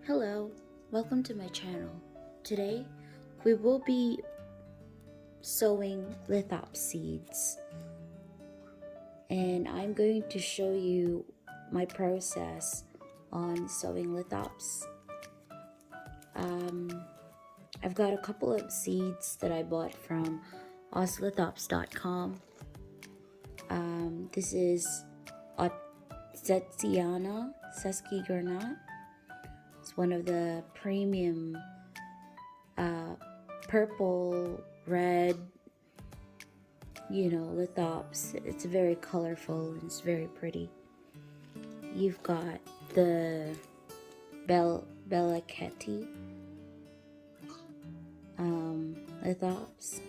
Hello, welcome to my channel. Today we will be sowing lithops seeds, and I'm going to show you my process on sowing lithops. I've got a couple of seeds that I bought from lithops.com. This is a Sesquigna. It's one of the premium purple, red, lithops. It's very colorful and it's very pretty. You've got the bellaketty lithops.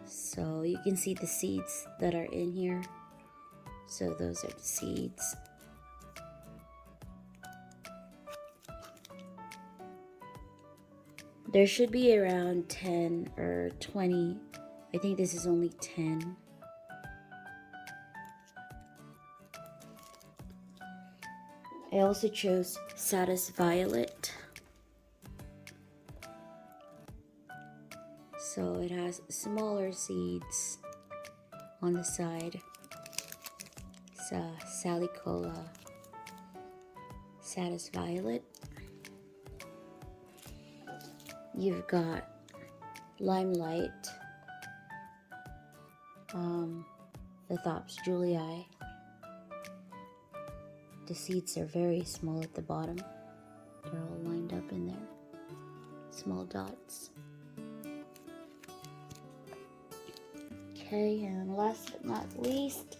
So you can see the seeds that are in here. So those are the seeds. There should be around 10 or 20. I think this is only 10. I also chose satos violet. So it has smaller seeds on the side. It's a salicola satos violet. You've got limelight, Lithops julii. The seeds are very small at the bottom. They're all lined up in there. Small dots. Okay, and last but not least,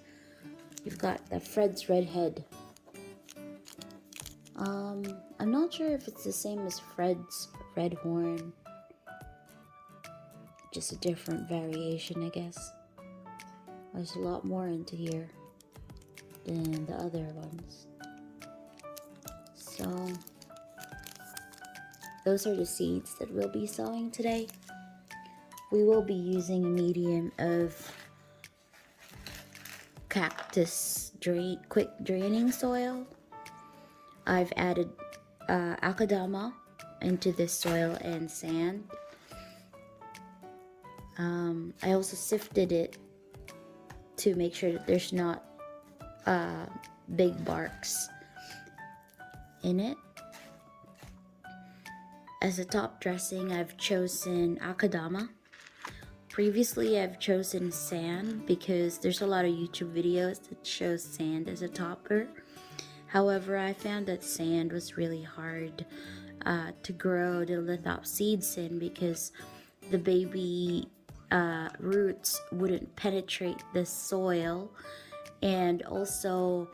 you've got the Fred's Redhead. I'm not sure if it's the same as Fred's Red Horn. Just a different variation, I guess. There's a lot more into here than the other ones. So, those are the seeds that we'll be sowing today. We will be using a medium of cactus quick draining soil. I've added Akadama into this soil and sand. I also sifted it to make sure that there's not big barks in it. As a top dressing, I've chosen Akadama. Previously, I've chosen sand because there's a lot of YouTube videos that show sand as a topper. However, I found that sand was really hard to grow the lithops seeds in because the baby roots wouldn't penetrate the soil, and also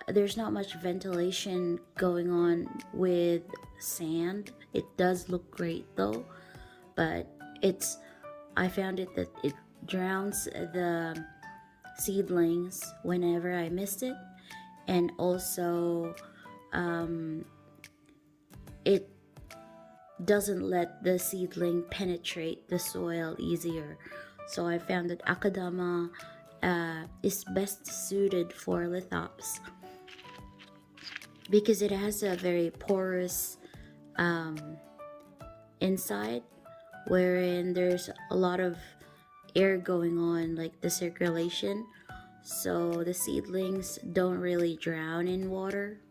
there's not much ventilation going on with sand. It does look great though, but I found it that it drowns the seedlings whenever I missed it, and also it doesn't let the seedling penetrate the soil easier. So I found that Akadama is best suited for lithops because it has a very porous inside, wherein there's a lot of air going on, like the circulation, so the seedlings don't really drown in water.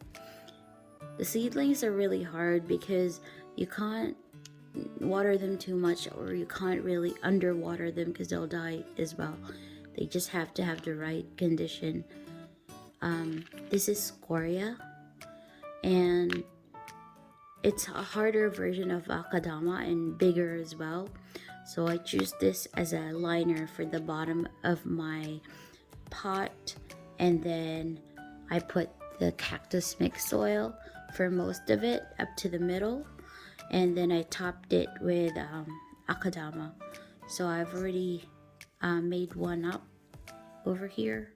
The seedlings are really hard because you can't water them too much, or you can't really underwater them because they'll die as well. They just have to have the right condition. This is Scoria, and it's a harder version of Akadama and bigger as well. So I choose this as a liner for the bottom of my pot, and then I put the cactus mix soil for most of it up to the middle, and then I topped it with Akadama. So I've already made one up over here.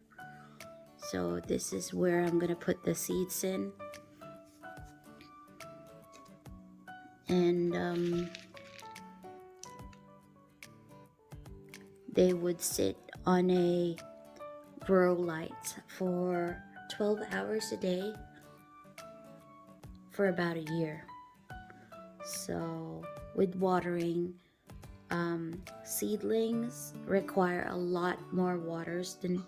So this is where I'm gonna put the seeds in, and they would sit on a growlight for 12 hours a day for about a year. So with watering, seedlings require a lot more waters than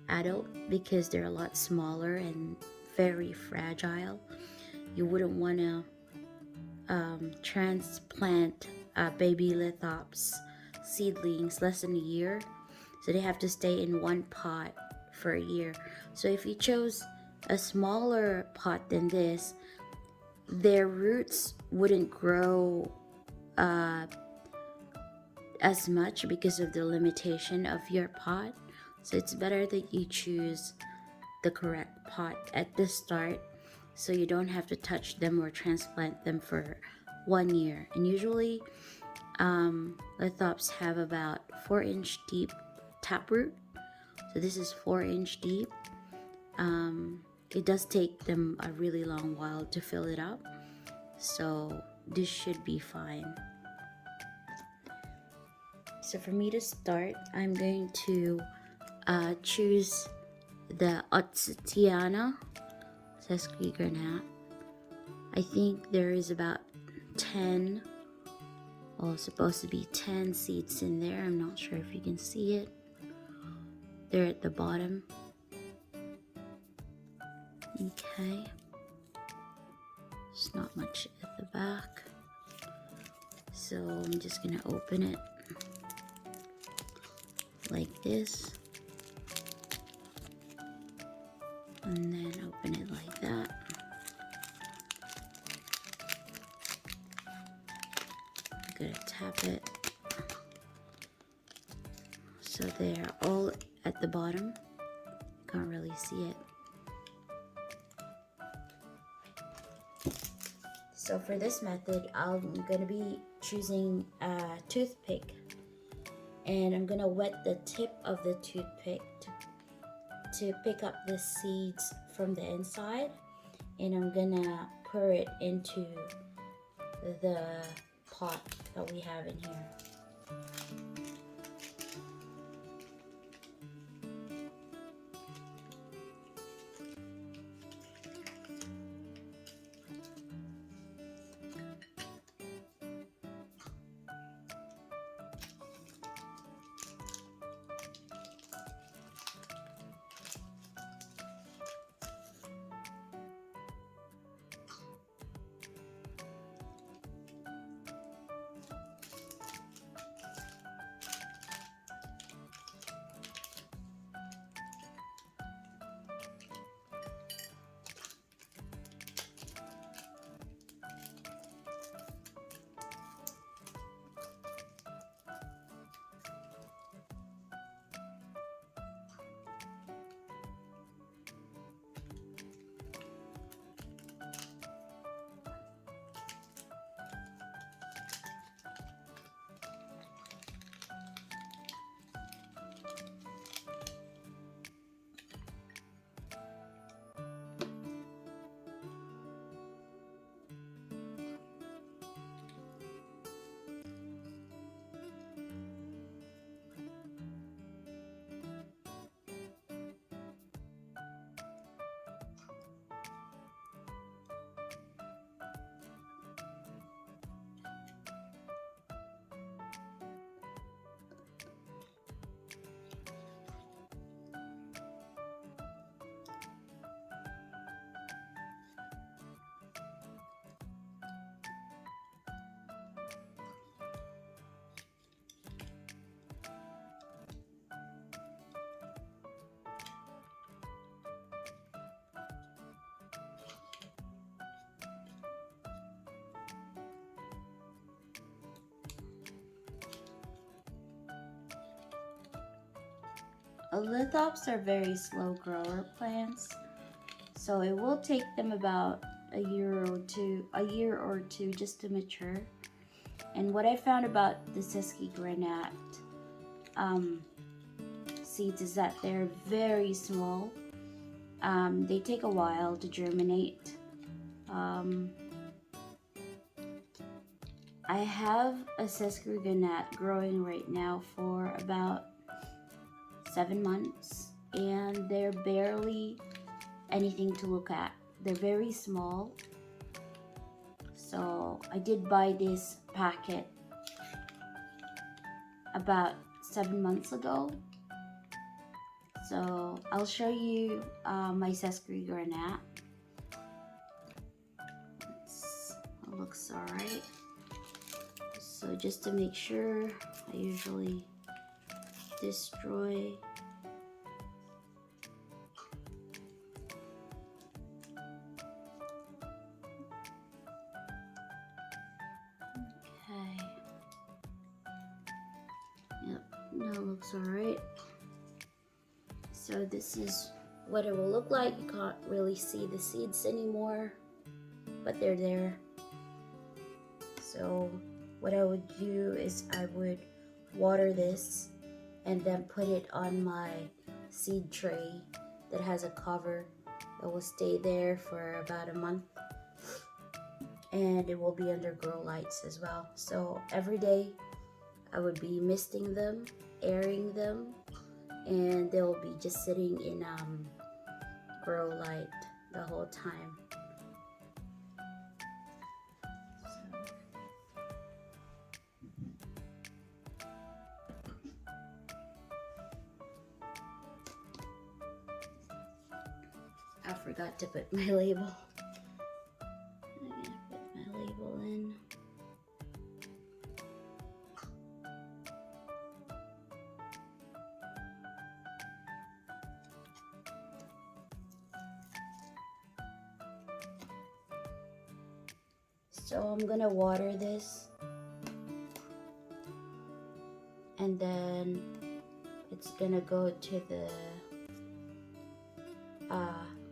adult because they're a lot smaller and very fragile. You wouldn't want to transplant baby lithops seedlings less than a year, so they have to stay in one pot for a year. So if you chose a smaller pot than this, their roots wouldn't grow as much because of the limitation of your pot. So it's better that you choose the correct pot at the start, so you don't have to touch them or transplant them for 1 year. And usually lithops have about 4-inch deep taproot, so this is 4-inch deep. It does take them a really long while to fill it up, so this should be fine. So for me to start, I'm going to choose the Otsutiana Sesquigna. I think there is about 10, supposed to be 10 seeds in there. I'm not sure if you can see it. They're at the bottom. Okay. There's not much at the back. So I'm just gonna open it like this. And then open it like that. I'm gonna tap it. So they're all at the bottom. Can't really see it. So for this method, I'm gonna be choosing a toothpick, and I'm gonna wet the tip of the toothpick to pick up the seeds from the inside, and I'm gonna pour it into the pot that we have in here. Lithops are very slow grower plants, so it will take them about a year or two just to mature. And what I found about the Sesquigna seeds is that they're very small. They take a while to germinate. I have a Sesquigna growing right now for about 7 months, and they're barely anything to look at. They're very small, So I did buy this packet about 7 months ago. So I'll show you my Sesquigna. It looks alright. So just to make sure, I usually destroy that looks alright. So this is what it will look like. You can't really see the seeds anymore, but they're there. So what I would do is I would water this and then put it on my seed tray that has a cover that will stay there for about a month, and it will be under grow lights as well. So every day I would be misting them, airing them, and they'll be just sitting in grow light the whole time. I forgot to put my label. I'm gonna put my label in. So I'm gonna water this, and then it's gonna go to the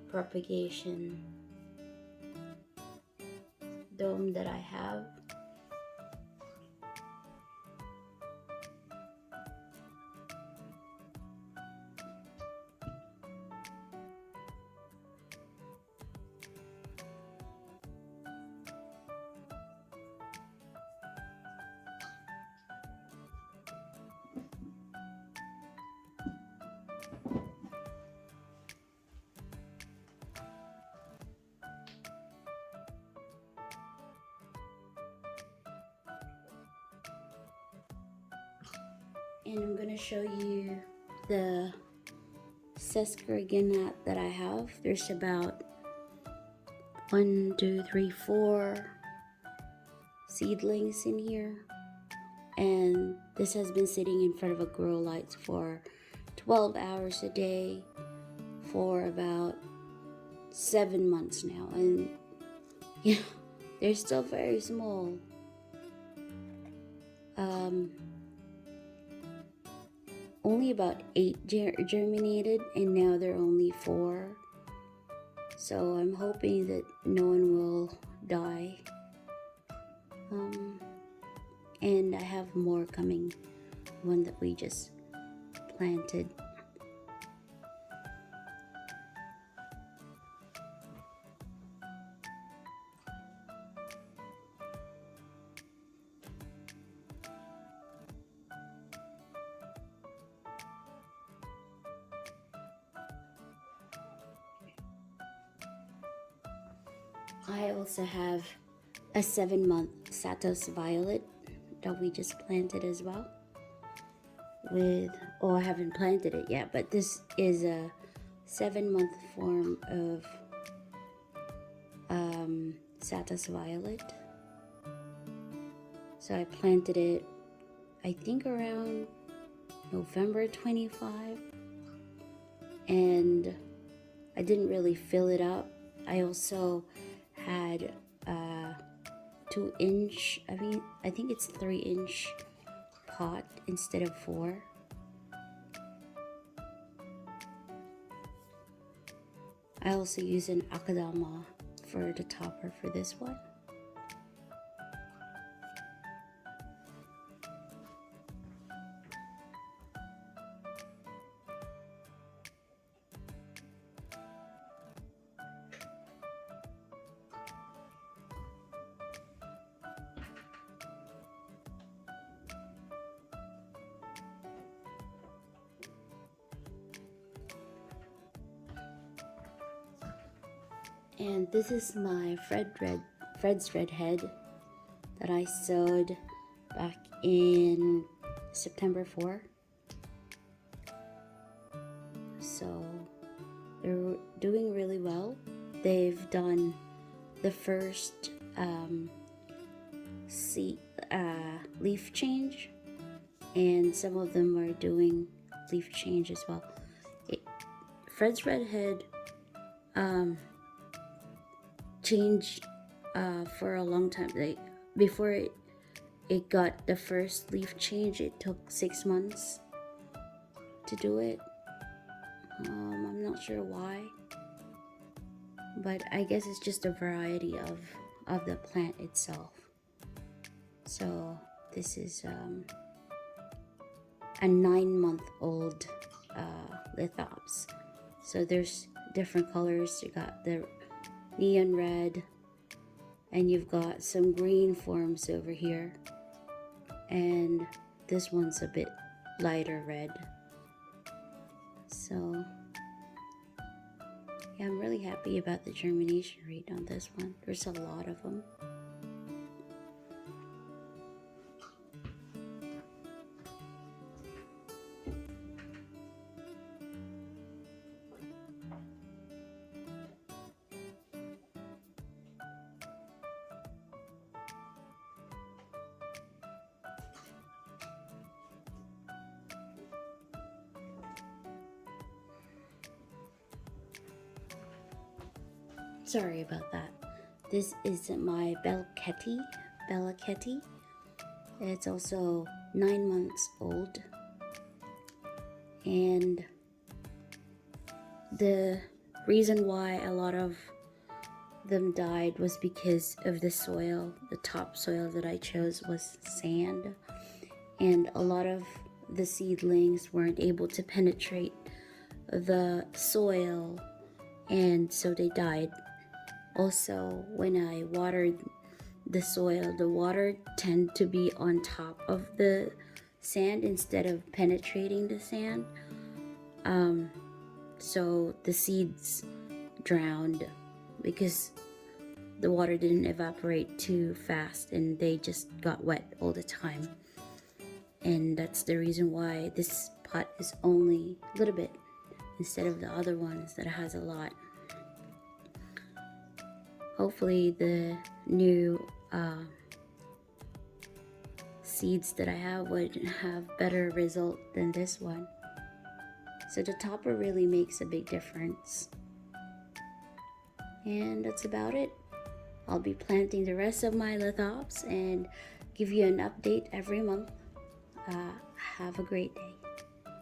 propagation dome that I have. And I'm gonna show you the Sesquigna that I have. There's about 1, 2, 3, 4 seedlings in here, and this has been sitting in front of a grow light for 12 hours a day for about 7 months now, and yeah, they're still very small. Only about 8 germinated, and now there are only 4. So I'm hoping that no one will die. And I have more coming, one that we just planted. I also have a 7-month satos violet that we just planted as well. I haven't planted it yet, but this is a 7-month form of satos violet. So I planted it, I think, around November 25, and I didn't really fill it up. I also had 2-inch, I think it's 3-inch pot instead of 4. I also use an Akadama for the topper for this one. And this is my Redhead Fred's Redhead that I sowed back in September 4. So they're doing really well. They've done the first leaf change, and some of them are doing leaf change as well. Fred's Redhead changed for a long time. Before it got the first leaf change, it took 6 months to do it. I'm not sure why, but I guess it's just a variety of the plant itself. So this is a 9-month-old Lithops. So there's different colors. You got the neon red, and you've got some green forms over here, and this one's a bit lighter red. So yeah, I'm really happy about the germination rate on this one. There's a lot of them. Sorry about that. This is my bellaketty. It's also 9 months old, and the reason why a lot of them died was because of the soil. The topsoil that I chose was sand, and a lot of the seedlings weren't able to penetrate the soil, and so they died. Also, when I watered the soil, the water tend to be on top of the sand instead of penetrating the sand. So the seeds drowned because the water didn't evaporate too fast, and they just got wet all the time. And that's the reason why this pot is only a little bit instead of the other ones that has a lot. Hopefully the new seeds that I have would have better result than this one. So the topper really makes a big difference. And that's about it. I'll be planting the rest of my lithops and give you an update every month. Have a great day.